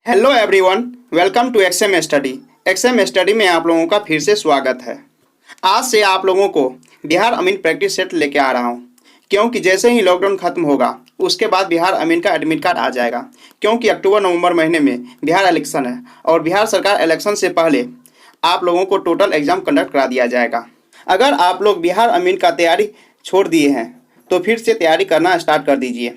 Hello everyone, welcome to exam study. Exam study में आप लोगों का फिर से स्वागत है। आज से आप लोगों को बिहार अमीन प्रैक्टिस सेट लेके आ रहा हूँ, क्योंकि जैसे ही लॉकडाउन खत्म होगा उसके बाद बिहार अमीन का एडमिट कार्ड आ जाएगा। क्योंकि अक्टूबर नवंबर महीने में बिहार इलेक्शन है और बिहार सरकार इलेक्शन से पहले आप लोगों को टोटल एग्जाम कंडक्ट करा दिया जाएगा। अगर आप लोग बिहार अमीन का तैयारी छोड़ दिए हैं तो फिर से तैयारी करना स्टार्ट कर दीजिए,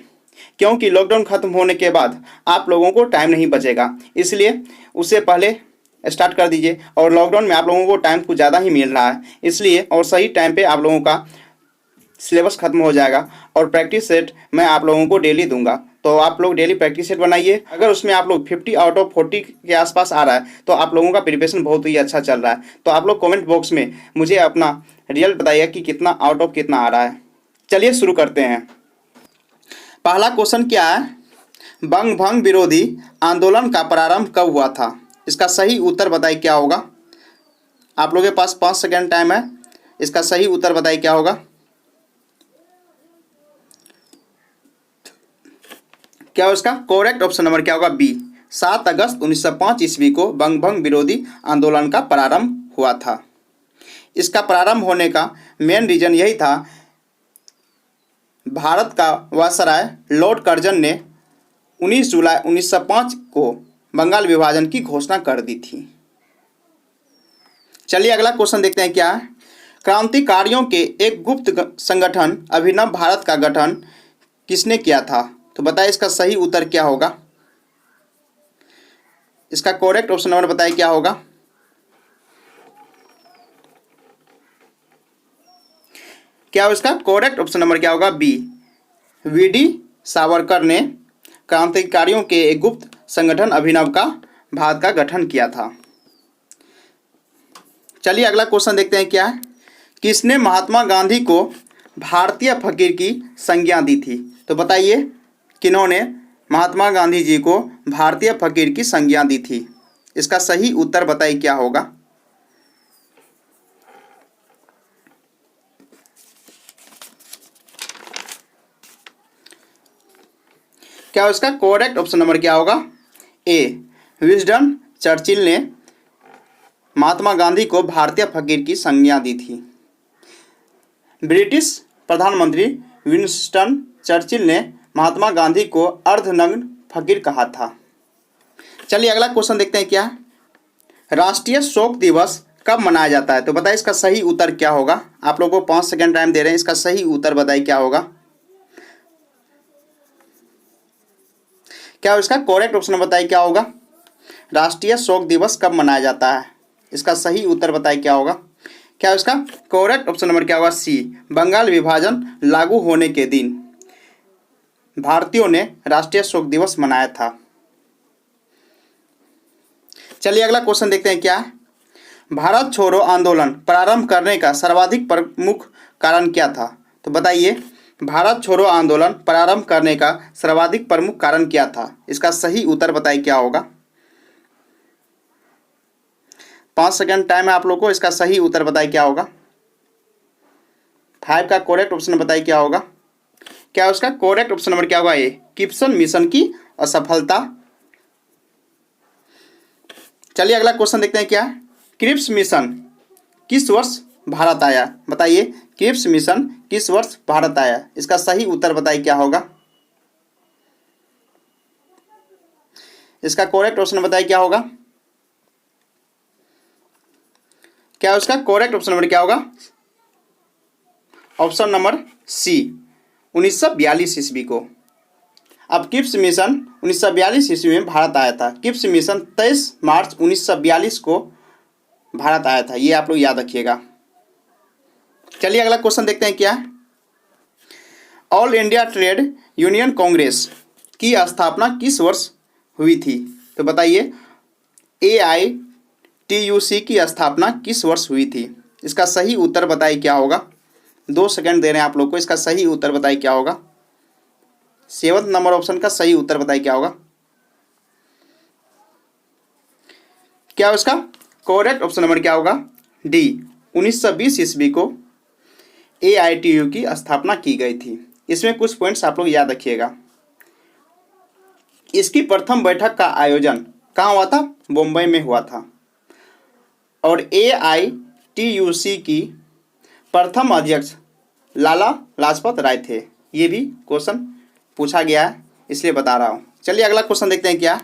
क्योंकि लॉकडाउन खत्म होने के बाद आप लोगों को टाइम नहीं बचेगा। इसलिए उससे पहले स्टार्ट कर दीजिए। और लॉकडाउन में आप लोगों को टाइम कुछ ज़्यादा ही मिल रहा है, इसलिए और सही टाइम पे आप लोगों का सिलेबस खत्म हो जाएगा। और प्रैक्टिस सेट मैं आप लोगों को डेली दूंगा, तो आप लोग डेली प्रैक्टिस सेट बनाइए। अगर उसमें आप लोग 50 आउट ऑफ 40 के आसपास आ रहा है तो आप लोगों का प्रिपरेशन बहुत ही अच्छा चल रहा है। तो आप लोग कमेंट बॉक्स में मुझे अपना रिजल्ट बताइए कि कितना आउट ऑफ कितना आ रहा है। चलिए शुरू करते हैं। पहला क्वेश्चन क्या है? बंग भंग विरोधी आंदोलन का प्रारंभ कब हुआ था? इसका सही उत्तर बताइए क्या होगा। आप लोगों के पास 5 सेकेंड टाइम है। इसका सही उत्तर बताइए क्या होगा। क्या उसका करेक्ट ऑप्शन नंबर क्या होगा? बी, 7 अगस्त 1905 ईस्वी को बंग भंग विरोधी आंदोलन का प्रारंभ हुआ था। इसका प्रारंभ होने का मेन रीजन यही था, भारत का वायसराय लॉर्ड कर्जन ने 19 जुलाई 1905 को बंगाल विभाजन की घोषणा कर दी थी। चलिए अगला क्वेश्चन देखते हैं क्या है। क्रांतिकारियों के एक गुप्त संगठन अभिनव भारत का गठन किसने किया था? तो बताइए इसका सही उत्तर क्या होगा। इसका करेक्ट ऑप्शन नंबर बताइए क्या होगा। क्या इसका करेक्ट ऑप्शन नंबर क्या होगा? बी, वीडी सावरकर ने क्रांतिकारियों के एक गुप्त संगठन अभिनव का भारत का गठन किया था। चलिए अगला क्वेश्चन देखते हैं क्या है। किसने महात्मा गांधी को भारतीय फकीर की संज्ञा दी थी? तो बताइए किन्होंने महात्मा गांधी जी को भारतीय फकीर की संज्ञा दी थी। इसका सही उत्तर बताइए क्या होगा। क्या उसका करेक्ट ऑप्शन नंबर क्या होगा? ए, विंस्टन चर्चिल ने महात्मा गांधी को भारतीय फकीर की संज्ञा दी थी। ब्रिटिश प्रधानमंत्री विंस्टन चर्चिल ने महात्मा गांधी को अर्धनग्न फकीर कहा था। चलिए अगला क्वेश्चन देखते हैं क्या। राष्ट्रीय शोक दिवस कब मनाया जाता है? तो बताइए इसका सही उत्तर क्या होगा। आप लोगों को 5 सेकेंड टाइम दे रहे हैं। इसका सही उत्तर बताइए क्या होगा। क्या इसका करेक्ट ऑप्शन बताइए क्या होगा। राष्ट्रीय शोक दिवस कब मनाया जाता है? इसका सही उत्तर बताइए क्या होगा। क्या इसका करेक्ट ऑप्शन नंबर क्या होगा? सी, बंगाल विभाजन लागू होने के दिन भारतीयों ने राष्ट्रीय शोक दिवस मनाया था। चलिए अगला क्वेश्चन देखते हैं क्या। भारत छोड़ो आंदोलन प्रारंभ करने का सर्वाधिक प्रमुख कारण क्या था? तो बताइए भारत छोड़ो आंदोलन प्रारंभ करने का सर्वाधिक प्रमुख कारण क्या था। इसका सही उत्तर बताइए क्या होगा। 5 सेकेंड टाइम है आप लोग को। इसका सही उत्तर बताइए क्या होगा। 5 का करेक्ट ऑप्शन बताइए क्या होगा। क्या उसका करेक्ट ऑप्शन नंबर क्या होगा? ए, किप्सन मिशन की असफलता। चलिए अगला क्वेश्चन देखते हैं क्या। क्रिप्स मिशन किस वर्ष भारत आया? बताइए क्रिप्स मिशन किस वर्ष भारत आया? इसका सही उत्तर बताइए क्या होगा। इसका करेक्ट ऑप्शन बताइए क्या होगा। क्या उसका करेक्ट ऑप्शन नंबर क्या होगा? ऑप्शन नंबर सी, 1942 ईस्वी को। अब क्रिप्स मिशन 1942 ईस्वी में भारत आया था। क्रिप्स मिशन 23 मार्च 1942 को भारत आया था। ये आप लोग याद रखिएगा। चलिए अगला क्वेश्चन देखते हैं क्या। All India trade union Congress की स्थापना किस वर्ष हुई थी? तो बताइए AITUC की स्थापना किस वर्ष हुई थी? इसका सही उत्तर बताइए क्या होगा। 2 सेकंड दे रहे हैं आप लोग को। इसका सही उत्तर बताइए क्या होगा। 7 नंबर ऑप्शन का सही उत्तर बताइए क्या होगा। क्या उसका करेक्ट ऑप्शन नंबर क्या होगा? डी, 1920 ईस्वी को AITU की स्थापना की गई थी। इसमें कुछ पॉइंट्स आप लोग याद रखिएगा। इसकी प्रथम बैठक का आयोजन कहाँ हुआ था? मुंबई में हुआ था। और AITUC की प्रथम अध्यक्ष लाला लाजपत राय थे। ये भी क्वेश्चन पूछा गया है, इसलिए बता रहा हूँ। चलिए अगला क्वेश्चन देखते हैं। क्या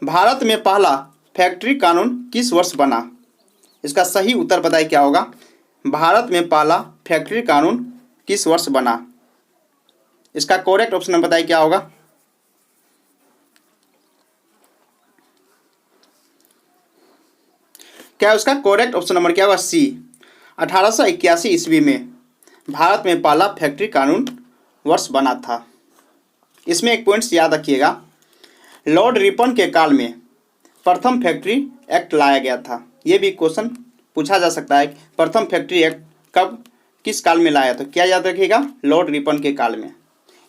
भारत में पहला फैक्ट्री कानून किस वर्ष बना? इसका सही उत्तर बताइए क्या होगा? भारत में पहला फैक्ट्री कानून किस वर्ष बना? इसका करेक्ट ऑप्शन बताइए क्या होगा? क्या उसका करेक्ट ऑप्शन नंबर क्या होगा? सी, 1881 ईस्वी में भारत में पहला फैक्ट्री कानून वर्ष बना था। इसमें एक पॉइंट्स याद रखिएगा, लॉर्ड रिपन के काल में प्रथम फैक्ट्री एक्ट लाया गया था। ये भी क्वेश्चन पूछा जा सकता है, प्रथम फैक्ट्री एक्ट कब किस काल में लाया? तो क्या याद रखिएगा? लॉर्ड रिपन के काल में।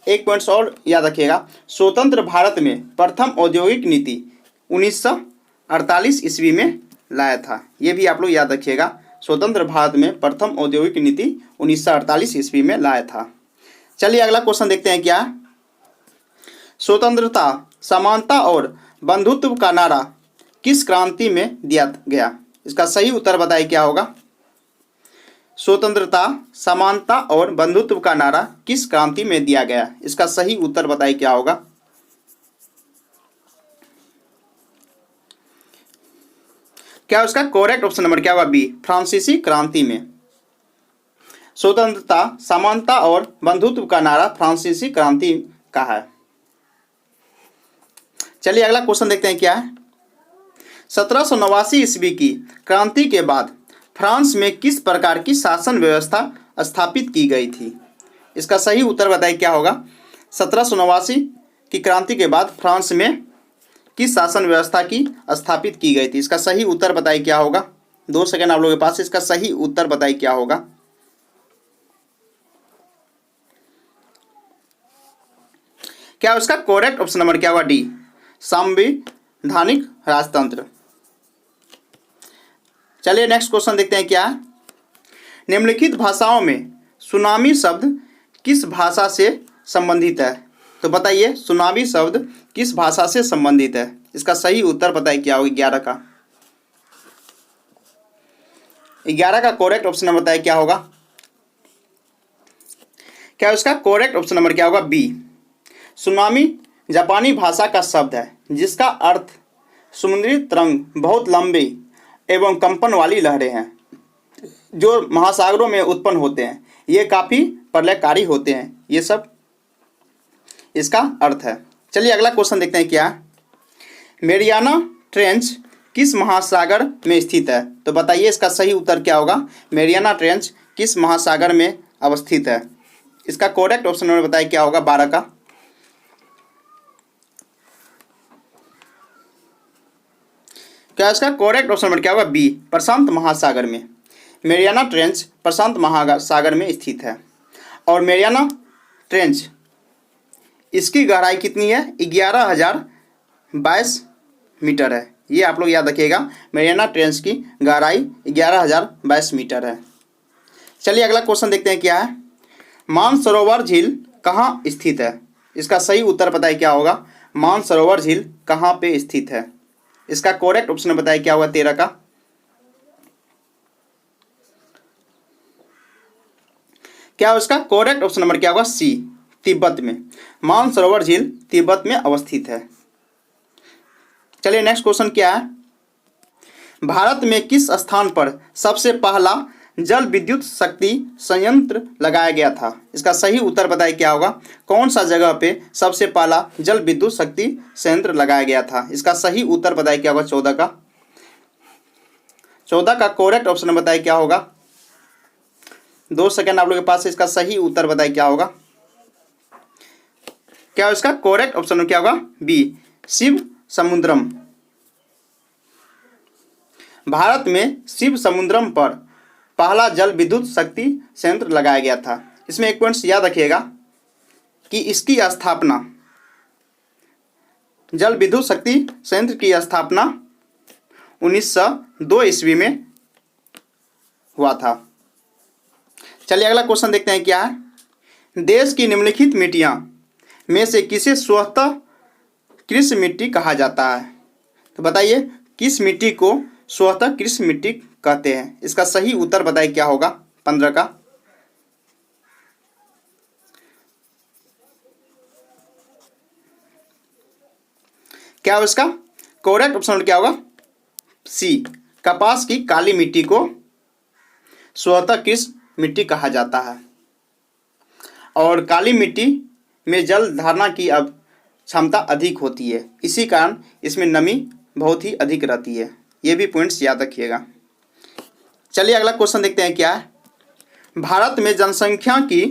एक पॉइंट्स और याद रखिएगा, स्वतंत्र भारत में प्रथम औद्योगिक नीति 1948 ईस्वी में लाया था। ये भी आप लोग याद रखिएगा, स्वतंत्र भारत में प्रथम औद्योगिक नीति 1948 ईस्वी में लाया था। चलिए अगला क्वेश्चन देखते हैं। क्या स्वतंत्रता, समानता और बंधुत्व का नारा किस क्रांति में दिया गया? इसका सही उत्तर बताइए क्या होगा? स्वतंत्रता, समानता और बंधुत्व का नारा किस क्रांति में दिया गया? इसका सही उत्तर बताइए क्या होगा? क्या उसका करेक्ट ऑप्शन नंबर क्या होगा? बी, फ्रांसीसी क्रांति में। स्वतंत्रता, समानता और बंधुत्व का नारा फ्रांसीसी क्रांति का है। चलिए अगला क्वेश्चन देखते हैं। क्या है 1789 ईस्वी की क्रांति के बाद फ्रांस में किस प्रकार की शासन व्यवस्था स्थापित की गई थी? इसका सही उत्तर बताइए क्या होगा? 1789 की क्रांति के बाद फ्रांस में किस शासन व्यवस्था की स्थापित की गई थी? इसका सही उत्तर बताइए क्या होगा? 2 सेकंड आप लोगों के पास। इसका सही उत्तर बताइए क्या होगा? क्या उसका करेक्ट ऑप्शन नंबर क्या होगा? डी, संवैधानिक राजतंत्र। चलिए नेक्स्ट क्वेश्चन देखते हैं। क्या निम्नलिखित भाषाओं में सुनामी शब्द किस भाषा से संबंधित है? तो बताइए सुनामी शब्द किस भाषा से संबंधित है? इसका सही उत्तर बताइए क्या होगा? 11 का करेक्ट ऑप्शन नंबर बताइए क्या होगा? क्या उसका करेक्ट ऑप्शन नंबर क्या होगा? बी, सुनामी जापानी भाषा का शब्द है जिसका अर्थ समुद्री तरंग, बहुत लंबी एवं कंपन वाली लहरें हैं जो महासागरों में उत्पन्न होते हैं। ये काफ़ी प्रलयकारी होते हैं। ये सब इसका अर्थ है। चलिए अगला क्वेश्चन देखते हैं। क्या मेरियाना ट्रेंच किस महासागर में स्थित है? तो बताइए इसका सही उत्तर क्या होगा? मेरियाना ट्रेंच किस महासागर में अवस्थित है? इसका करेक्ट ऑप्शन नंबर बताइए क्या होगा? 12 का। क्या इसका करेक्ट ऑप्शन नंबर क्या होगा? बी, प्रशांत महासागर में। मेरियाना ट्रेंच प्रशांत महासागर में स्थित है। और मेरियाना ट्रेंच इसकी गहराई कितनी है? 11,022 मीटर है। ये आप लोग याद रखिएगा, मेरियाना ट्रेंच की गहराई 11,022 मीटर है। चलिए अगला क्वेश्चन देखते हैं। क्या है मानसरोवर झील कहाँ स्थित है? इसका सही उत्तर बताइए क्या होगा? मानसरोवर झील कहाँ पे स्थित है? इसका करेक्ट ऑप्शन बताइए क्या होगा? 13 का। क्या उसका करेक्ट ऑप्शन नंबर क्या होगा? सी, तिब्बत में। मानसरोवर झील तिब्बत में अवस्थित है। चलिए नेक्स्ट क्वेश्चन। क्या है भारत में किस स्थान पर सबसे पहला जल विद्युत शक्ति संयंत्र लगाया गया था? इसका सही उत्तर बताइए क्या होगा? कौन सा जगह पे सबसे पहला जल विद्युत शक्ति संयंत्र लगाया गया था? इसका सही उत्तर बताइए क्या होगा? 14 का। 14 का करेक्ट ऑप्शन बताइए क्या होगा? 2 सेकंड आप लोग के पास। इसका सही उत्तर बताइए क्या होगा? क्या इसका करेक्ट ऑप्शन क्या होगा? बी, शिव समुद्रम। भारत में शिव समुद्रम पर पहला जल विद्युत शक्ति संयंत्र लगाया गया था। इसमें एक पॉइंट याद रखिएगा कि इसकी स्थापना, जल विद्युत शक्ति संयंत्र की स्थापना 1902 ईस्वी में हुआ था। चलिए अगला क्वेश्चन देखते हैं। क्या है देश की निम्नलिखित मिट्टियां में से किसे स्वतः कृषि मिट्टी कहा जाता है? तो बताइए किस मिट्टी को स्वतः कृषि मिट्टी कहते हैं? इसका सही उत्तर बताइए क्या होगा 15 का। क्या होगा इसका करेक्ट ऑप्शन क्या होगा? सी, कपास की काली मिट्टी को स्वतः कृषि मिट्टी कहा जाता है। और काली मिट्टी में जल धारणा की अब क्षमता अधिक होती है, इसी कारण इसमें नमी बहुत ही अधिक रहती है। ये भी पॉइंट्स याद रखिएगा। चलिए अगला क्वेश्चन देखते हैं क्या है। भारत में जनसंख्या की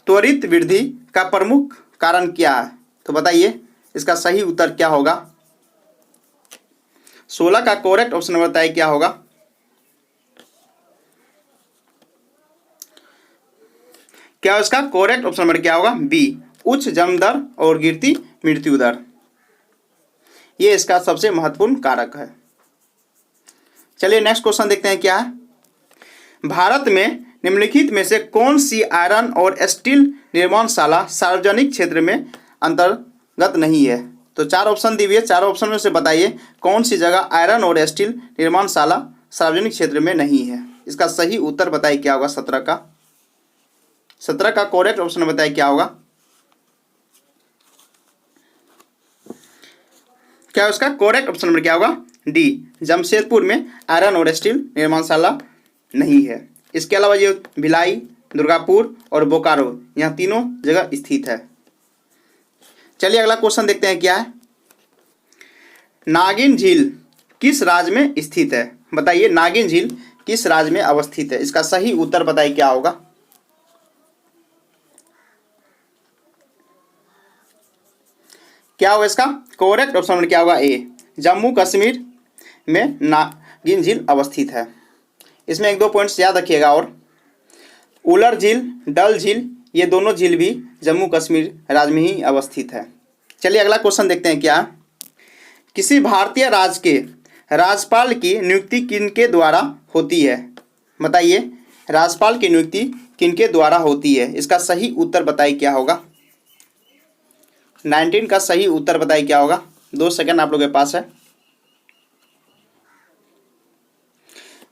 त्वरित वृद्धि का प्रमुख कारण क्या है? तो बताइए इसका सही उत्तर क्या होगा? 16 का करेक्ट ऑप्शन बताइए क्या होगा? क्या इसका करेक्ट ऑप्शन नंबर क्या होगा? बी, उच्च जन्म दर और गिरती मृत्यु दर। ये इसका सबसे महत्वपूर्ण कारक है। चलिए नेक्स्ट क्वेश्चन देखते हैं क्या है। भारत में निम्नलिखित में से कौन सी आयरन और स्टील निर्माणशाला सार्वजनिक क्षेत्र में अंतर्गत नहीं है? तो 4 ऑप्शन दी हुई है, 4 ऑप्शन में से बताइए कौन सी जगह आयरन और स्टील निर्माणशाला सार्वजनिक क्षेत्र में नहीं है। इसका सही उत्तर बताइए क्या होगा? 17 का। 17 का करेक्ट ऑप्शन बताइए क्या होगा? क्या उसका करेक्ट ऑप्शन नंबर क्या होगा? डी, जमशेदपुर में आयरन और स्टील निर्माणशाला नहीं है। इसके अलावा ये भिलाई, दुर्गापुर और बोकारो, यहाँ तीनों जगह स्थित है। चलिए अगला क्वेश्चन देखते हैं क्या है। नागिन झील किस राज्य में स्थित है? बताइए नागिन झील किस राज्य में अवस्थित है? इसका सही उत्तर बताइए क्या होगा? क्या होगा इसका करेक्ट ऑप्शन क्या होगा? ए, जम्मू कश्मीर में नागिन झील अवस्थित है। इसमें 1-2 पॉइंट्स याद रखिएगा। और उलर झील, डल झील, ये दोनों झील भी जम्मू कश्मीर राज्य में ही अवस्थित है। चलिए अगला क्वेश्चन देखते हैं क्या। किसी भारतीय राज्य के राज्यपाल की नियुक्ति किनके द्वारा होती है? बताइए राज्यपाल की नियुक्ति किनके द्वारा होती है? इसका सही उत्तर बताइए क्या होगा? 19 का सही उत्तर बताइए क्या होगा? 2 सेकंड आप लोगों के पास है।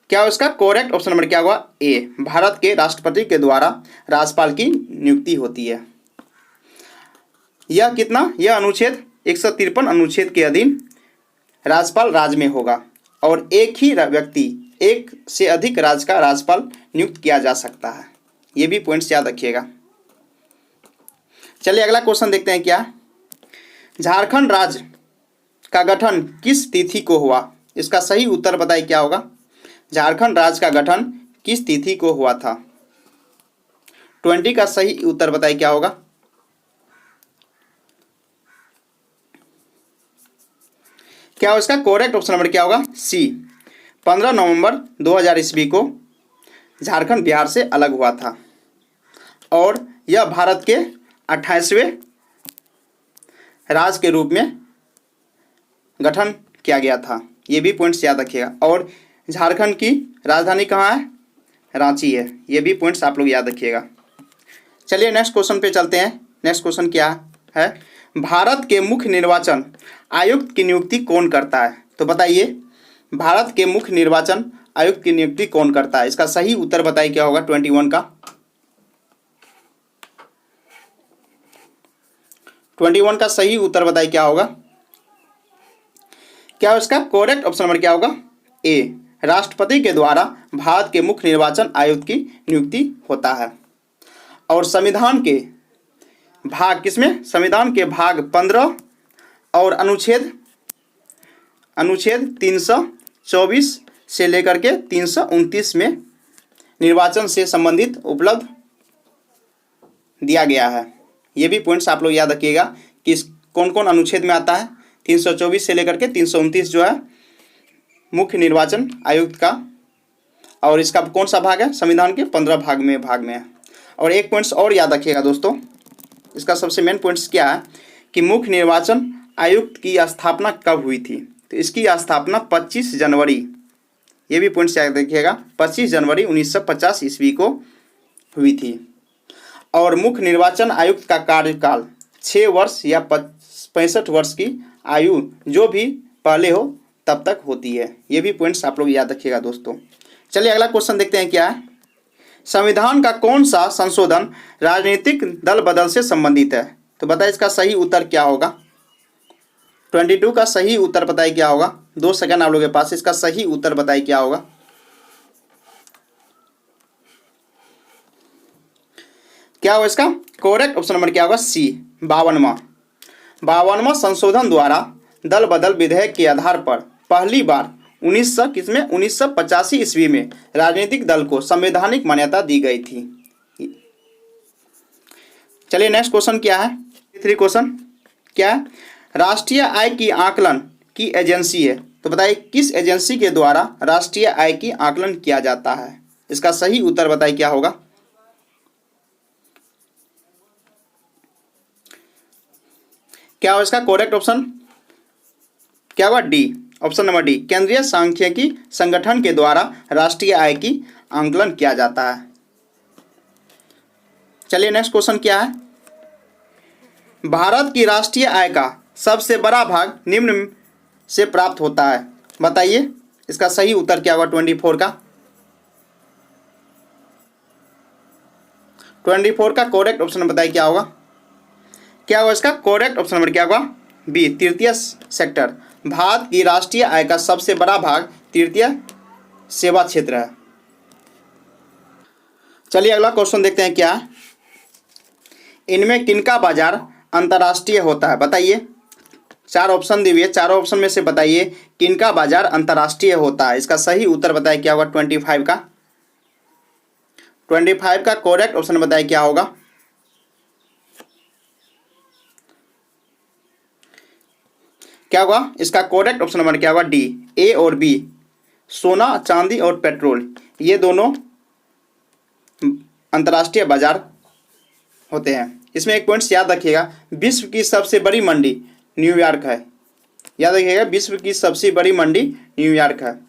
क्या उसका करेक्ट ऑप्शन नंबर क्या होगा? ए, भारत के राष्ट्रपति के द्वारा राज्यपाल की नियुक्ति होती है। यह कितना? यह अनुच्छेद 153 अनुच्छेद के अधीन राज्यपाल राज्य में होगा और एक ही व्यक्ति एक से अधिक राज्य का राज्यपाल नियुक्त किया जा सकता है। ये भी पॉइंट्स याद रखिएगा। चलिए अगला क्वेश्चन देखते हैं क्या। झारखंड राज्य का गठन किस तिथि को हुआ? इसका सही उत्तर बताइए क्या होगा? झारखंड राज्य का गठन किस तिथि को हुआ था? 20 का सही उत्तर बताइए क्या होगा? क्या इसका करेक्ट ऑप्शन नंबर क्या होगा? सी, 15 नवंबर 2000 ईस्वी को झारखंड बिहार से अलग हुआ था और यह भारत के 28वें राज्य के रूप में गठन किया गया था। ये भी पॉइंट्स याद रखिएगा। और झारखंड की राजधानी कहाँ है? रांची है। ये भी पॉइंट्स आप लोग याद रखिएगा। चलिए नेक्स्ट क्वेश्चन पे चलते हैं। नेक्स्ट क्वेश्चन क्या है? भारत के मुख्य निर्वाचन आयुक्त की नियुक्ति कौन करता है? तो बताइए भारत के मुख्य निर्वाचन आयुक्त की नियुक्ति कौन करता है? इसका सही उत्तर बताइए क्या होगा? 21 का। 21 का सही उत्तर बताइए क्या होगा? क्या इसका करेक्ट ऑप्शन नंबर क्या होगा? ए, राष्ट्रपति के द्वारा भारत के मुख्य निर्वाचन आयुक्त की नियुक्ति होता है। और संविधान के भाग किसमें? संविधान के भाग 15 और अनुच्छेद 324 से लेकर के 329 में निर्वाचन से संबंधित उपलब्ध दिया गया है। ये भी पॉइंट्स आप लोग याद रखिएगा कि कौन कौन अनुच्छेद में आता है। 324 से लेकर के 329 जो है मुख्य निर्वाचन आयुक्त का, और इसका कौन सा भाग है? संविधान के 15 भाग में है। और एक पॉइंट्स और याद रखिएगा दोस्तों, इसका सबसे मेन पॉइंट्स क्या है कि मुख्य निर्वाचन आयुक्त की स्थापना कब हुई थी? तो इसकी स्थापना 25 जनवरी, ये भी पॉइंट्स याद रखिएगा, 25 जनवरी 1950 ईस्वी को हुई थी। और मुख्य निर्वाचन आयुक्त का कार्यकाल 6 वर्ष या 65 वर्ष की आयु जो भी पहले हो तब तक होती है। ये भी पॉइंट्स आप लोग याद रखिएगा दोस्तों। चलिए अगला क्वेश्चन देखते हैं क्या है। संविधान का कौन सा संशोधन राजनीतिक दल बदल से संबंधित है? तो बताइए इसका सही उत्तर क्या होगा। 22 का सही उत्तर बताइए क्या होगा। 2 सेकंड आप लोगों के पास, इसका सही उत्तर बताइए क्या होगा। क्या होगा इसका करेक्ट ऑप्शन नंबर क्या होगा? सी, 52वां संशोधन द्वारा दल बदल विधेयक के आधार पर पहली बार 1985 ईस्वी में राजनीतिक दल को संवैधानिक मान्यता दी गई थी। चलिए नेक्स्ट क्वेश्चन क्या है। 3 क्वेश्चन क्या है। राष्ट्रीय आय की आकलन की एजेंसी है, तो बताइए किस एजेंसी के द्वारा राष्ट्रीय आय की आकलन किया जाता है? इसका सही उत्तर बताइए क्या होगा। क्या होगा इसका करेक्ट ऑप्शन क्या होगा? डी, ऑप्शन नंबर डी, केंद्रीय सांख्यिकी संगठन के द्वारा राष्ट्रीय आय की आकलन किया जाता है। चलिए नेक्स्ट क्वेश्चन क्या है। भारत की राष्ट्रीय आय का सबसे बड़ा भाग निम्न से प्राप्त होता है, बताइए इसका सही उत्तर क्या होगा। 24 का 24 का करेक्ट ऑप्शन बताइए क्या होगा। क्या होगा इसका करेक्ट ऑप्शन नंबर क्या होगा? बी, तृतीय सेक्टर। भारत की राष्ट्रीय आय का सबसे बड़ा भाग तृतीय सेवा क्षेत्र है। चलिए अगला क्वेश्चन देखते हैं क्या है। इनमें किनका बाजार अंतर्राष्ट्रीय होता है? बताइए, 4 ऑप्शन दिए, चारों ऑप्शन में से बताइए किनका बाजार अंतर्राष्ट्रीय होता है। इसका सही उत्तर बताइए क्या होगा। 25 का करेक्ट ऑप्शन बताइए क्या होगा। क्या होगा इसका करेक्ट ऑप्शन नंबर क्या होगा? डी, ए और बी, सोना चांदी और पेट्रोल, ये दोनों अंतर्राष्ट्रीय बाजार होते हैं। इसमें एक पॉइंट्स याद रखिएगा, विश्व की सबसे बड़ी मंडी न्यूयॉर्क है। याद रखिएगा, विश्व की सबसे बड़ी मंडी न्यूयॉर्क है।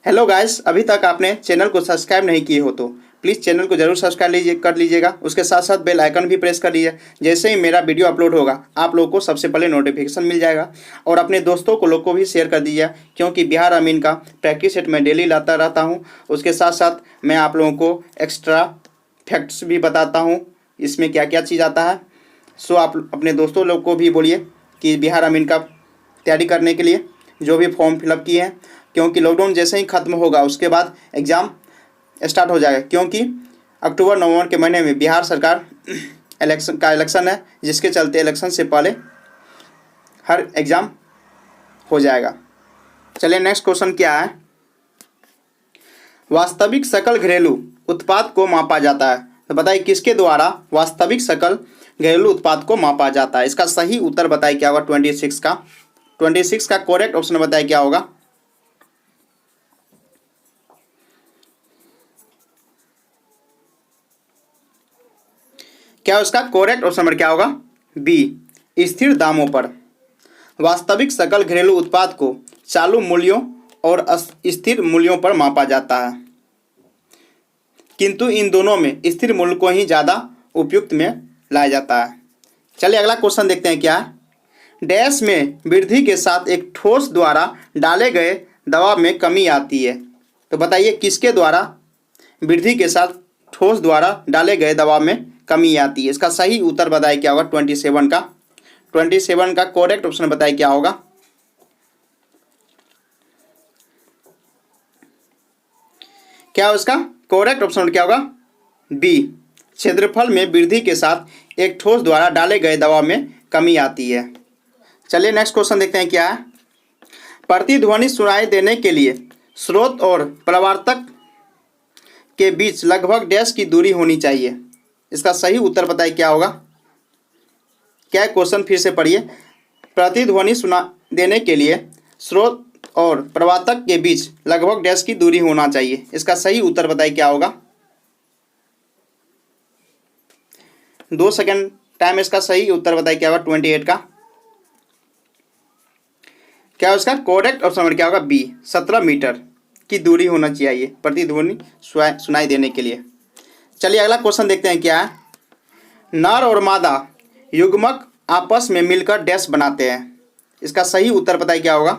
हेलो गाइस, अभी तक आपने चैनल को सब्सक्राइब नहीं किए हो तो प्लीज़ चैनल को जरूर सब्सक्राइब कर लीजिएगा। उसके साथ साथ बेल आइकन भी प्रेस कर लीजिए। जैसे ही मेरा वीडियो अपलोड होगा आप लोगों को सबसे पहले नोटिफिकेशन मिल जाएगा। और अपने दोस्तों को लोग को भी शेयर कर दीजिए, क्योंकि बिहार अमीन का प्रैक्टिस सेट मैं डेली लाता रहता हूँ। उसके साथ साथ मैं आप लोगों को एक्स्ट्रा फैक्ट्स भी बताता हूँ, इसमें क्या क्या चीज़ आता है। सो आप अपने दोस्तों लोग को भी बोलिए कि बिहार अमीन का तैयारी करने के लिए जो भी फॉर्म फिलअप किए हैं, क्योंकि लॉकडाउन जैसे ही ख़त्म होगा उसके बाद एग्ज़ाम स्टार्ट हो जाएगा। क्योंकि अक्टूबर नवंबर के महीने में बिहार सरकार इलेक्शन है, जिसके चलते इलेक्शन से पहले हर एग्ज़ाम हो जाएगा। चलिए नेक्स्ट क्वेश्चन क्या है। वास्तविक सकल घरेलू उत्पाद को मापा जाता है, तो बताइए किसके द्वारा वास्तविक सकल घरेलू उत्पाद को मापा जाता है। इसका सही उत्तर बताइए क्या होगा। 26 का करेक्ट ऑप्शन बताइए क्या होगा। क्या उसका करेक्ट ऑप्शन नंबर क्या होगा? बी, स्थिर दामों पर। वास्तविक सकल घरेलू उत्पाद को चालू मूल्यों और स्थिर मूल्यों पर मापा जाता है, किंतु इन दोनों में स्थिर मूल्य को ही ज़्यादा उपयुक्त में लाया जाता है। चलिए अगला क्वेश्चन देखते हैं क्या है। डैश में वृद्धि के साथ एक ठोस द्वारा डाले गए दबाव में कमी आती है, तो बताइए किसके द्वारा वृद्धि के साथ ठोस द्वारा डाले गए दबाव में कमी आती है। इसका सही उत्तर बताइए क्या होगा। 27 का करेक्ट ऑप्शन बताइए क्या होगा। क्या उसका करेक्ट ऑप्शन क्या होगा? बी, क्षेत्रफल में वृद्धि के साथ एक ठोस द्वारा डाले गए दबाव में कमी आती है। चलिए नेक्स्ट क्वेश्चन देखते हैं क्या है। प्रतिध्वनि सुनाई देने के लिए स्रोत और प्रवर्तक के बीच लगभग डैश की दूरी होनी चाहिए। इसका सही उत्तर बताइए क्या होगा। क्या क्वेश्चन फिर से पढ़िए। प्रतिध्वनि सुना देने के लिए स्रोत और प्रवर्तक के बीच लगभग डैश की दूरी होना चाहिए। इसका सही उत्तर बताइए क्या होगा। 2 सेकंड टाइम, इसका सही उत्तर बताइए क्या होगा। 28 का क्या उसका करेक्ट ऑप्शन क्या होगा। बी, 17 मीटर की दूरी होना चाहिए प्रतिध्वनि सुनाई देने के लिए। चलिए अगला क्वेश्चन देखते हैं क्या है। नर और मादा युग्मक आपस में मिलकर डैश बनाते हैं, इसका सही उत्तर बताइए क्या होगा।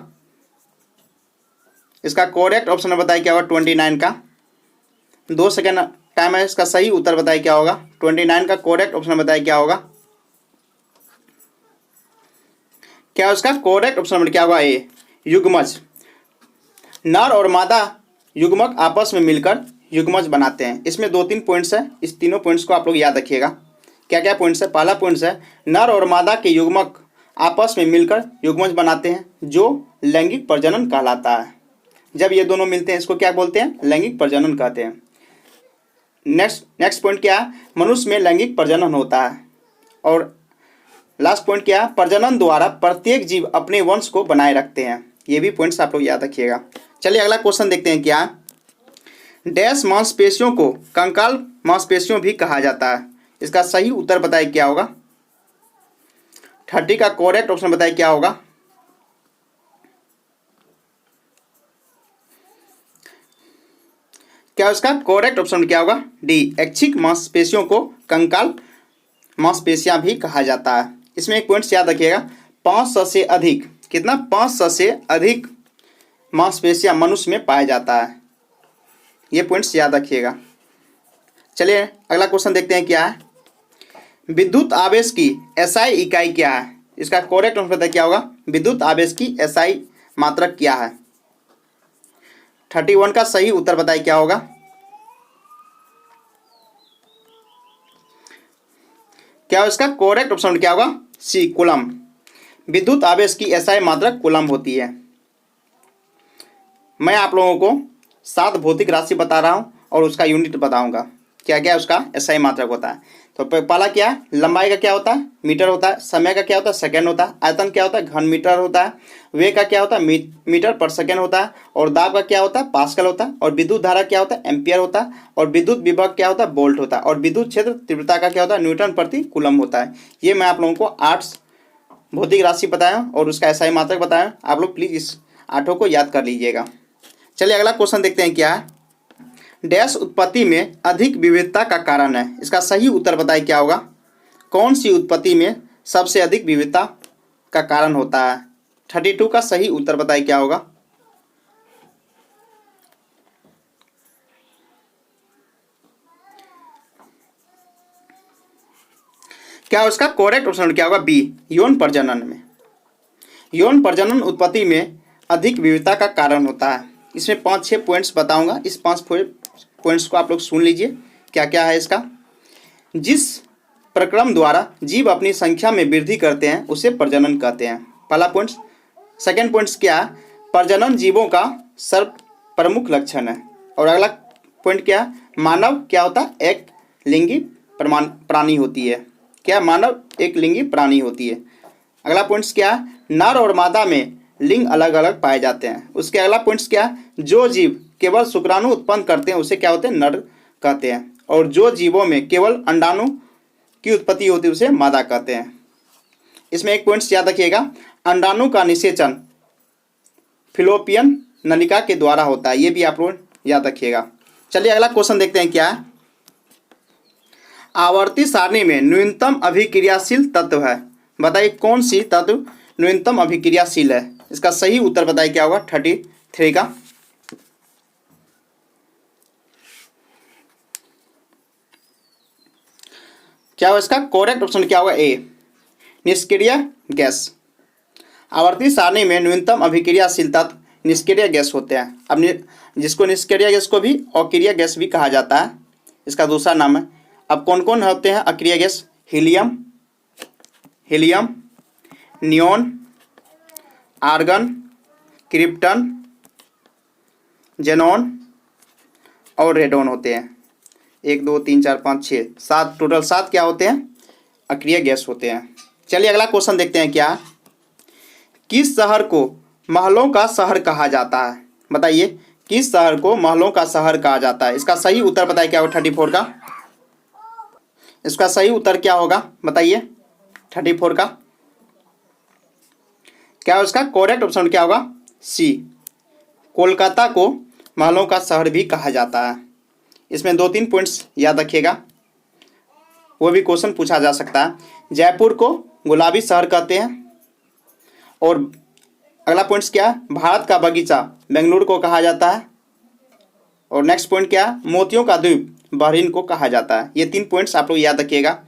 इसका करेक्ट ऑप्शन बताइए क्या होगा 29 का। 2 सेकेंड टाइम है, इसका सही उत्तर बताइए क्या होगा। 29 का करेक्ट ऑप्शन बताइए क्या होगा। क्या उसका करेक्ट ऑप्शन क्या होगा ए, युग्मज। नर और मादा युग्मक आपस में मिलकर युग्मज बनाते हैं। इसमें 2-3 पॉइंट्स है, इस तीनों पॉइंट्स को आप लोग याद रखिएगा। क्या क्या पॉइंट्स है। पहला पॉइंट्स है नर और मादा के युग्मक आपस में मिलकर युग्मज बनाते हैं, जो लैंगिक प्रजनन कहलाता है। जब ये दोनों मिलते हैं इसको क्या बोलते हैं, लैंगिक प्रजनन कहते हैं। नेक्स्ट पॉइंट क्या है, मनुष्य में लैंगिक प्रजनन होता है। और लास्ट पॉइंट क्या है, प्रजनन द्वारा प्रत्येक जीव अपने वंश को बनाए रखते हैं। ये भी पॉइंट्स आप लोग याद रखिएगा। चलिए अगला क्वेश्चन देखते हैं। क्या डैश मांसपेशियों को कंकाल मांसपेशियों भी कहा जाता है। इसका सही उत्तर बताइए क्या होगा। 30 का करेक्ट ऑप्शन बताइए क्या होगा। क्या उसका करेक्ट ऑप्शन क्या होगा डी, ऐच्छिक मांसपेशियों को कंकाल मांसपेशियां भी कहा जाता है। इसमें एक पॉइंट याद रखिएगा, 500 से अधिक, कितना 500 से अधिक मांसपेशियां मनुष्य में पाया जाता है। ये पॉइंट्स याद रखिएगा। चलिए अगला क्वेश्चन देखते हैं। क्या है विद्युत आवेश की एसआई इकाई क्या है। इसका करेक्ट आंसर बताइए क्या होगा। विद्युत आवेश की एसआई मात्रक क्या है। 31 का सही उत्तर बताइए क्या होगा। क्या इसका करेक्ट ऑप्शन क्या होगा सी, कूलम। विद्युत आवेश की एसआई मात्रक कूलम होती है। मैं आप लोगों को 7 भौतिक राशि बता रहा हूं और उसका यूनिट बताऊंगा क्या क्या उसका एसआई मात्रक होता है। तो पहला क्या है, लंबाई का क्या होता है मीटर होता है, समय का क्या होता है सेकंड होता है, आयतन क्या होता है घन मीटर होता है, वेग का क्या होता है मीटर पर सेकंड होता है, और दाब का क्या होता है पास्कल होता है, और विद्युत धारा क्या होता है एम्पियर होता है, और विद्युत विभव क्या होता है वोल्ट होता है, और विद्युत क्षेत्र तीव्रता का क्या होता है न्यूटन प्रति कूलम होता है। ये मैं आप लोगों को 8 भौतिक राशि बताया और उसका एसआई मात्रक बताया। आप लोग प्लीज इस 8 को याद कर लीजिएगा। चलिए अगला क्वेश्चन देखते हैं। क्या है डैश उत्पत्ति में अधिक विविधता का कारण है। इसका सही उत्तर बताइए क्या होगा। कौन सी उत्पत्ति में सबसे अधिक विविधता का कारण होता है। 32 का सही उत्तर बताइए क्या होगा। क्या उसका करेक्ट ऑप्शन क्या होगा बी, यौन प्रजनन में। यौन प्रजनन उत्पत्ति में अधिक विविधता का कारण होता है। इसमें 5-6 पॉइंट्स बताऊंगा, इस 5 पॉइंट्स को आप लोग सुन लीजिए क्या क्या है इसका। जिस प्रक्रम द्वारा जीव अपनी संख्या में वृद्धि करते हैं उसे प्रजनन कहते हैं, पहला पॉइंट। सेकंड पॉइंट्स क्या है, प्रजनन जीवों का सर्व प्रमुख लक्षण है। और अगला पॉइंट क्या है, मानव क्या होता है एक लिंगी प्राणी होती है। क्या मानव एक लिंगी प्राणी होती है। अगला पॉइंट्स क्या है, नर और मादा में लिंग अलग अलग पाए जाते हैं। उसके अगला पॉइंट्स क्या है, जो जीव केवल शुक्राणु उत्पन्न करते हैं उसे क्या होते हैं नर कहते हैं, और जो जीवों में केवल अंडाणु की उत्पत्ति होती है उसे मादा कहते हैं। इसमें एक पॉइंट्स याद रखिएगा, अंडाणु का निषेचन फिलोपियन नलिका के द्वारा होता है। ये भी आप लोग याद रखिएगा। चलिए अगला क्वेश्चन देखते हैं। क्या है आवर्ती सारणी में न्यूनतम अभिक्रियाशील तत्व है। बताइए कौन सी तत्व न्यूनतम अभिक्रियाशील है। इसका सही उत्तर बताइए क्या होगा। 33 का। क्या होगा इसका करेक्ट ऑप्शन क्या होगा ए, निष्क्रिय गैस। आवर्ती सारणी में न्यूनतम अभिक्रियाशील तत्व निष्क्रिय गैस होते हैं। अब जिसको निष्क्रिय गैस को भी अक्रिय गैस भी कहा जाता है, इसका दूसरा नाम है। अब कौन कौन होते हैं अक्रिय gas, helium, neon, argon, krypton, xenon और रेडोन होते हैं। 1 2 3 4 5 6 7 टोटल 7 क्या होते हैं अक्रिय गैस होते हैं। चलिए अगला क्वेश्चन देखते हैं। क्या किस शहर को महलों का शहर कहा जाता है। बताइए किस शहर को महलों का शहर कहा जाता है। इसका सही उत्तर बताइए क्या होगा। 34 का। इसका सही उत्तर क्या होगा बताइए। 34 का। क्या उसका करेक्ट ऑप्शन क्या होगा सी, कोलकाता को महलों का शहर भी कहा जाता है। इसमें 2-3 पॉइंट्स याद रखिएगा, वो भी क्वेश्चन पूछा जा सकता है। जयपुर को गुलाबी शहर कहते हैं, और अगला पॉइंट्स क्या है, भारत का बगीचा बेंगलुरु को कहा जाता है। और नेक्स्ट पॉइंट क्या है, मोतियों का द्वीप बहरीन को कहा जाता है। ये 3 पॉइंट्स आप लोग याद रखिएगा।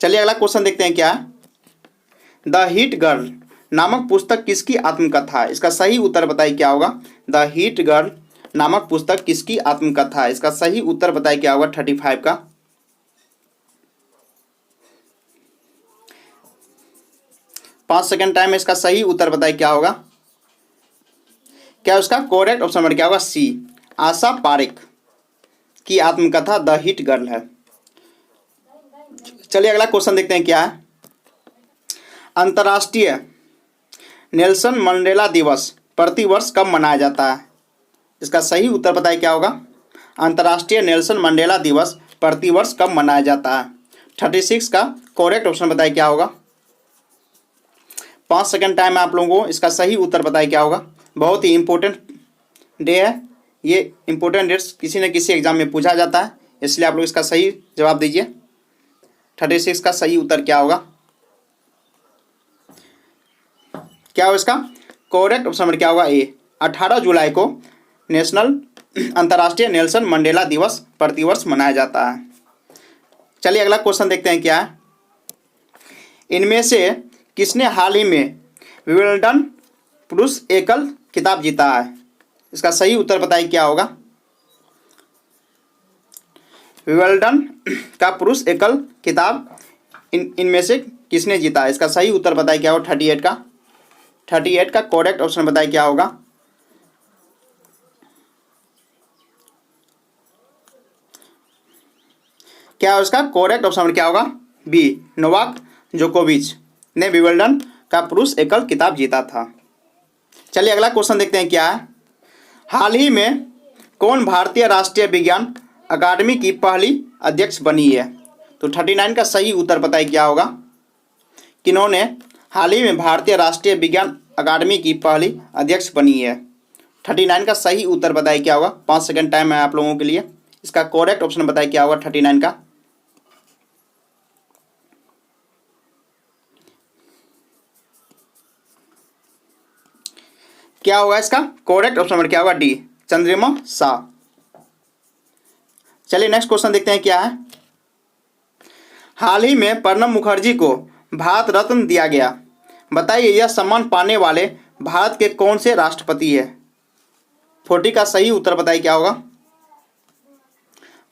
चलिए अगला क्वेश्चन देखते हैं क्या है, द हीट गर्ल नामक पुस्तक किसकी आत्मकथा है? इसका सही उत्तर बताइए क्या होगा। द हीट गर्ल नामक पुस्तक किसकी आत्मकथा है? इसका सही उत्तर बताइए क्या होगा। 35 का 5 सेकेंड टाइम में इसका सही उत्तर बताइए क्या होगा। क्या उसका करेक्ट ऑप्शन नंबर क्या होगा, सी, आशा पारेख की आत्मकथा द हिट गर्ल है। चलिए अगला क्वेश्चन देखते हैं क्या है, अंतर्राष्ट्रीय नेल्सन मंडेला दिवस प्रतिवर्ष कब मनाया जाता है? इसका सही उत्तर बताइए क्या होगा। अंतर्राष्ट्रीय नेल्सन मंडेला दिवस प्रतिवर्ष कब मनाया जाता है? 36 का करेक्ट ऑप्शन बताइए क्या होगा। 5 सेकेंड टाइम है आप लोगों को, इसका सही उत्तर बताइए क्या होगा। बहुत ही इंपॉर्टेंट डे है ये, इंपॉर्टेंट डेट्स किसी न किसी एग्जाम में पूछा जाता है, इसलिए आप लोग इसका सही जवाब दीजिए। 36 का सही उत्तर क्या होगा, क्या हो इसका करेक्ट ऑप्शन नंबर क्या होगा, ए। 18 जुलाई को नेशनल अंतर्राष्ट्रीय नेल्सन मंडेला दिवस प्रतिवर्ष मनाया जाता है। चलिए अगला क्वेश्चन देखते हैं क्या है, इनमें से किसने हाल ही में विंबलडन पुरुष एकल खिताब जीता है? इसका सही उत्तर बताइए क्या होगा। विंबलडन का पुरुष एकल खिताब इनमें से किसने जीता है? इसका सही उत्तर बताइए क्या होगा। 38 का करेक्ट ऑप्शन बताइए क्या होगा। क्या उसका करेक्ट ऑप्शन क्या होगा, बी, नोवाक जोकोविच ने विंबलडन का पुरुष एकल खिताब जीता था। चलिए अगला क्वेश्चन देखते हैं क्या है, हाल ही में कौन भारतीय राष्ट्रीय विज्ञान अकादमी की पहली अध्यक्ष बनी है? तो 39 का सही उत्तर बताइए क्या होगा। किन्होंने हाल ही में भारतीय राष्ट्रीय विज्ञान अकादमी की पहली अध्यक्ष बनी है? 39 का सही उत्तर बताइए क्या होगा। 5 सेकेंड टाइम है आप लोगों के लिए, इसका करेक्ट ऑप्शन बताइए क्या होगा। 39 का क्या होगा, इसका करेक्ट ऑप्शन नंबर क्या होगा, डी, चंद्रिमा शाह। चलिए नेक्स्ट क्वेश्चन देखते हैं क्या है, हाल ही में प्रणब मुखर्जी को भारत रत्न दिया गया, बताइए यह सम्मान पाने वाले भारत के कौन से राष्ट्रपति है? 40 का सही उत्तर बताइए क्या होगा।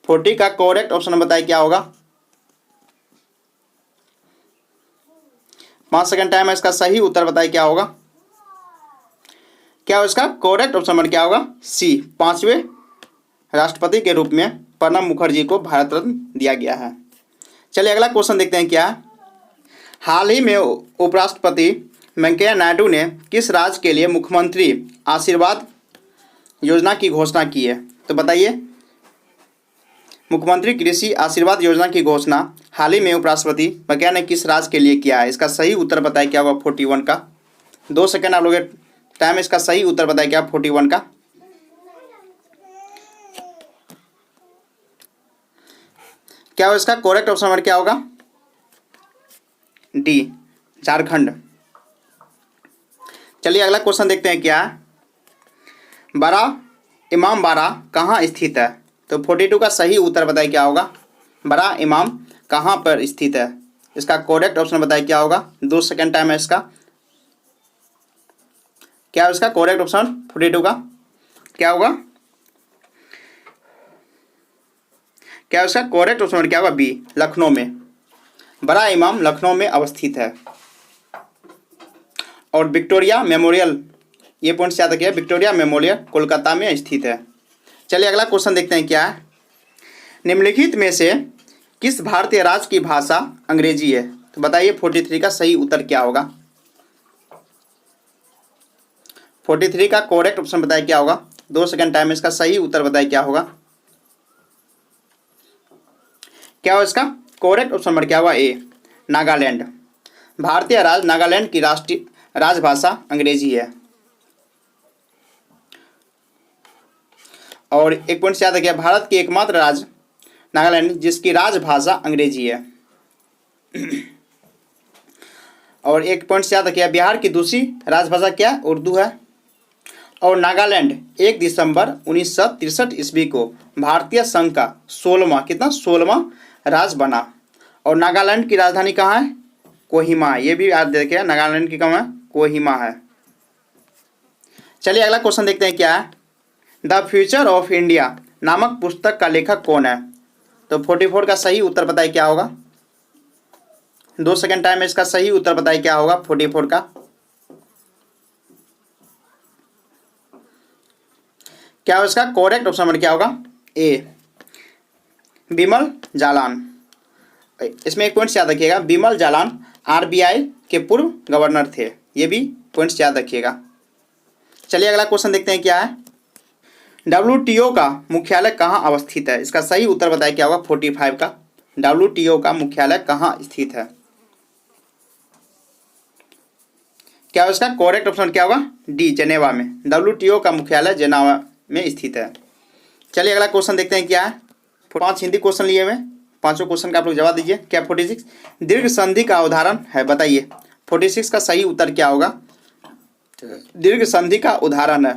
40 का करेक्ट ऑप्शन बताइए क्या होगा। 5 सेकेंड टाइम है, इसका सही उत्तर बताइए क्या होगा। क्या इसका करेक्ट ऑप्शन नंबर क्या होगा, सी, 5वें राष्ट्रपति के रूप में प्रणब मुखर्जी को भारत रत्न दिया गया है। चलिए अगला क्वेश्चन देखते हैं क्या, हाल ही में उपराष्ट्रपति वेंकैया नायडू ने किस राज्य के लिए मुख्यमंत्री आशीर्वाद योजना की घोषणा की है? तो बताइए, मुख्यमंत्री कृषि आशीर्वाद योजना की घोषणा हाल ही में उपराष्ट्रपति वेंकैया ने किस राज्य के लिए किया है? इसका सही उत्तर बताइए क्या होगा। 41 का 2 सेकेंड आप लोग टाइम, इसका सही उत्तर बताइए क्या। 41 का क्या हो, इसका करेक्ट ऑप्शन नंबर क्या होगा, डी, झारखंड। चलिए अगला क्वेश्चन देखते हैं क्या, बड़ा इमामबाड़ा कहाँ स्थित है? तो 42 का सही उत्तर बताइए क्या होगा। बड़ा इमाम कहाँ पर स्थित है? इसका करेक्ट ऑप्शन बताइए क्या होगा। 2 सेकेंड टाइम है इसका, क्या है उसका करेक्ट ऑप्शन 42 का क्या होगा, क्या उसका करेक्ट ऑप्शन क्या होगा, बी, लखनऊ में। बड़ा इमाम लखनऊ में अवस्थित है। और विक्टोरिया मेमोरियल, ये पॉइंट याद रखिए, विक्टोरिया मेमोरियल कोलकाता में स्थित है। चलिए अगला क्वेश्चन देखते हैं क्या है, निम्नलिखित में से किस भारतीय राज्य की भाषा अंग्रेजी है? तो बताइए 43 का सही उत्तर क्या होगा। 43 का करेक्ट ऑप्शन बताइए क्या होगा। 2 सेकेंड टाइम, इसका सही उत्तर बताइए क्या होगा। क्या हो इसका करेक्ट ऑप्शन नंबर क्या हुआ, ए, नागालैंड। भारतीय राज्य नागालैंड की राष्ट्रीय राजभाषा अंग्रेजी है। और एक पॉइंट याद रखिए, भारत की एकमात्र राज्य नागालैंड जिसकी राजभाषा अंग्रेजी है। और एक पॉइंट से याद रखिएगा, बिहार की दूसरी राजभाषा क्या है? उर्दू है। और नागालैंड 1 दिसंबर 1963 ईस्वी को भारतीय संघ का 16वां राज्य बना। और नागालैंड की राजधानी कहाँ है? कोहिमा। ये भी याद रखिएगा, नागालैंड की कहाँ है? कोहिमा है। चलिए अगला क्वेश्चन देखते हैं क्या है। द फ्यूचर ऑफ इंडिया नामक पुस्तक का लेखक कौन है? तो 44 का सही उत्तर बताइए क्या होगा। 2 सेकंड टाइम में इसका सही उत्तर बताइए क्या होगा 44 का। क्या होगा इसका करेक्ट ऑप्शन नंबर क्या होगा? ए, बिमल जालान। इसमें एक पॉइंट याद रखिएगा, बिमल जालान आरबीआई के पूर्व गवर्नर थे। ये भी पॉइंट्स याद रखिएगा। चलिए अगला क्वेश्चन देखते हैं क्या है। WTO का मुख्यालय कहाँ अवस्थित है? इसका सही उत्तर बताइए क्या होगा 45 का। WTO का मुख्यालय कहाँ स्थित है? क्या होगा इसका करेक्ट ऑप्शन क्या होगा? डी, जेनेवा में। WTO का मुख्यालय जेनेवा में स्थित है। चलिए अगला क्वेश्चन देखते हैं क्या है। 5 हिंदी क्वेश्चन लिए हुए, 5 क्वेश्चन का आप लोग जवाब दीजिए। क्या 46 दीर्घ संधि का उदाहरण है? बताइए 46 का सही उत्तर क्या होगा? दीर्घ संधि का उदाहरण है।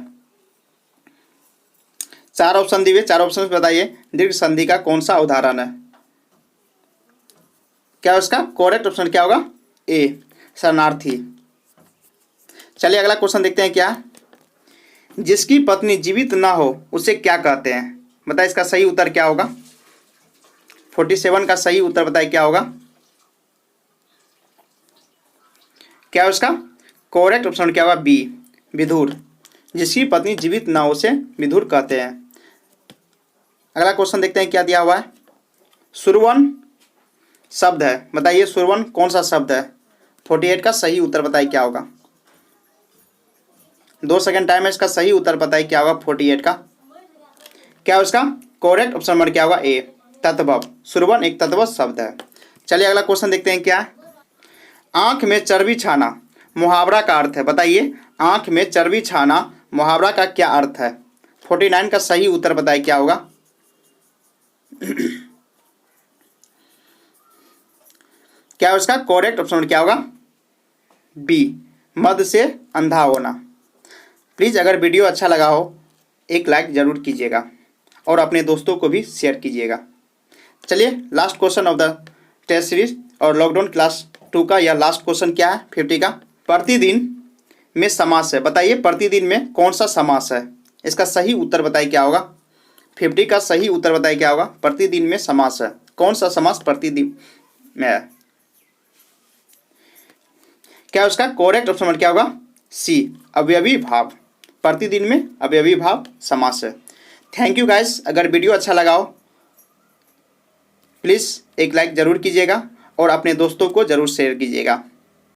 4 ऑप्शन दिए, 4 ऑप्शन बताइए दीर्घ संधि का कौन सा उदाहरण है? क्या उसका करेक्ट ऑप्शन क्या होगा? ए, शरणार्थी। चलिए अगला क्वेश्चन देखते हैं क्या। जिसकी पत्नी जीवित ना हो उसे क्या कहते हैं? बताइए इसका सही उत्तर क्या होगा। 47 का सही उत्तर बताइए क्या होगा। क्या उसका करेक्ट ऑप्शन क्या होगा? बी, विधुर। जिसकी पत्नी जीवित ना हो उसे विधुर कहते हैं। अगला क्वेश्चन देखते हैं क्या दिया हुआ है। सुरवन शब्द है, बताइए सुरवन कौन सा शब्द है? 48 का सही उत्तर बताइए क्या होगा। 2 सेकंड टाइम है, इसका सही उत्तर बताइए क्या होगा 48 का। क्या उसका करेक्ट ऑप्शन नंबर क्या होगा? ए, तद्भव। सुरवन एक तद्भव शब्द है। चलिए अगला क्वेश्चन देखते हैं क्या। आंख में चर्बी छाना मुहावरा का अर्थ है? बताइए आंख में चर्बी छाना मुहावरा का क्या अर्थ है? 49 का सही उत्तर बताइए क्या होगा। क्या उसका करेक्ट ऑप्शन क्या होगा? बी, मद से अंधा होना। प्लीज़ अगर वीडियो अच्छा लगा हो एक लाइक ज़रूर कीजिएगा और अपने दोस्तों को भी शेयर कीजिएगा। चलिए last question of the test series और लॉकडाउन क्लास 2 का यह लास्ट क्वेश्चन क्या है 50 का। प्रतिदिन में समास है, बताइए प्रतिदिन में कौन सा समास है? इसका सही उत्तर बताइए क्या होगा। 50 का सही उत्तर बताइए क्या होगा। प्रतिदिन में समास है, कौन सा समास प्रतिदिन में है? क्या उसका करेक्ट ऑप्शन क्या होगा? सी, अवयवी भाव। प्रतिदिन में अवयवी भाव समास है। Thank you guys. अगर वीडियो अच्छा लगा हो प्लीज़ एक लाइक ज़रूर कीजिएगा और अपने दोस्तों को ज़रूर शेयर कीजिएगा।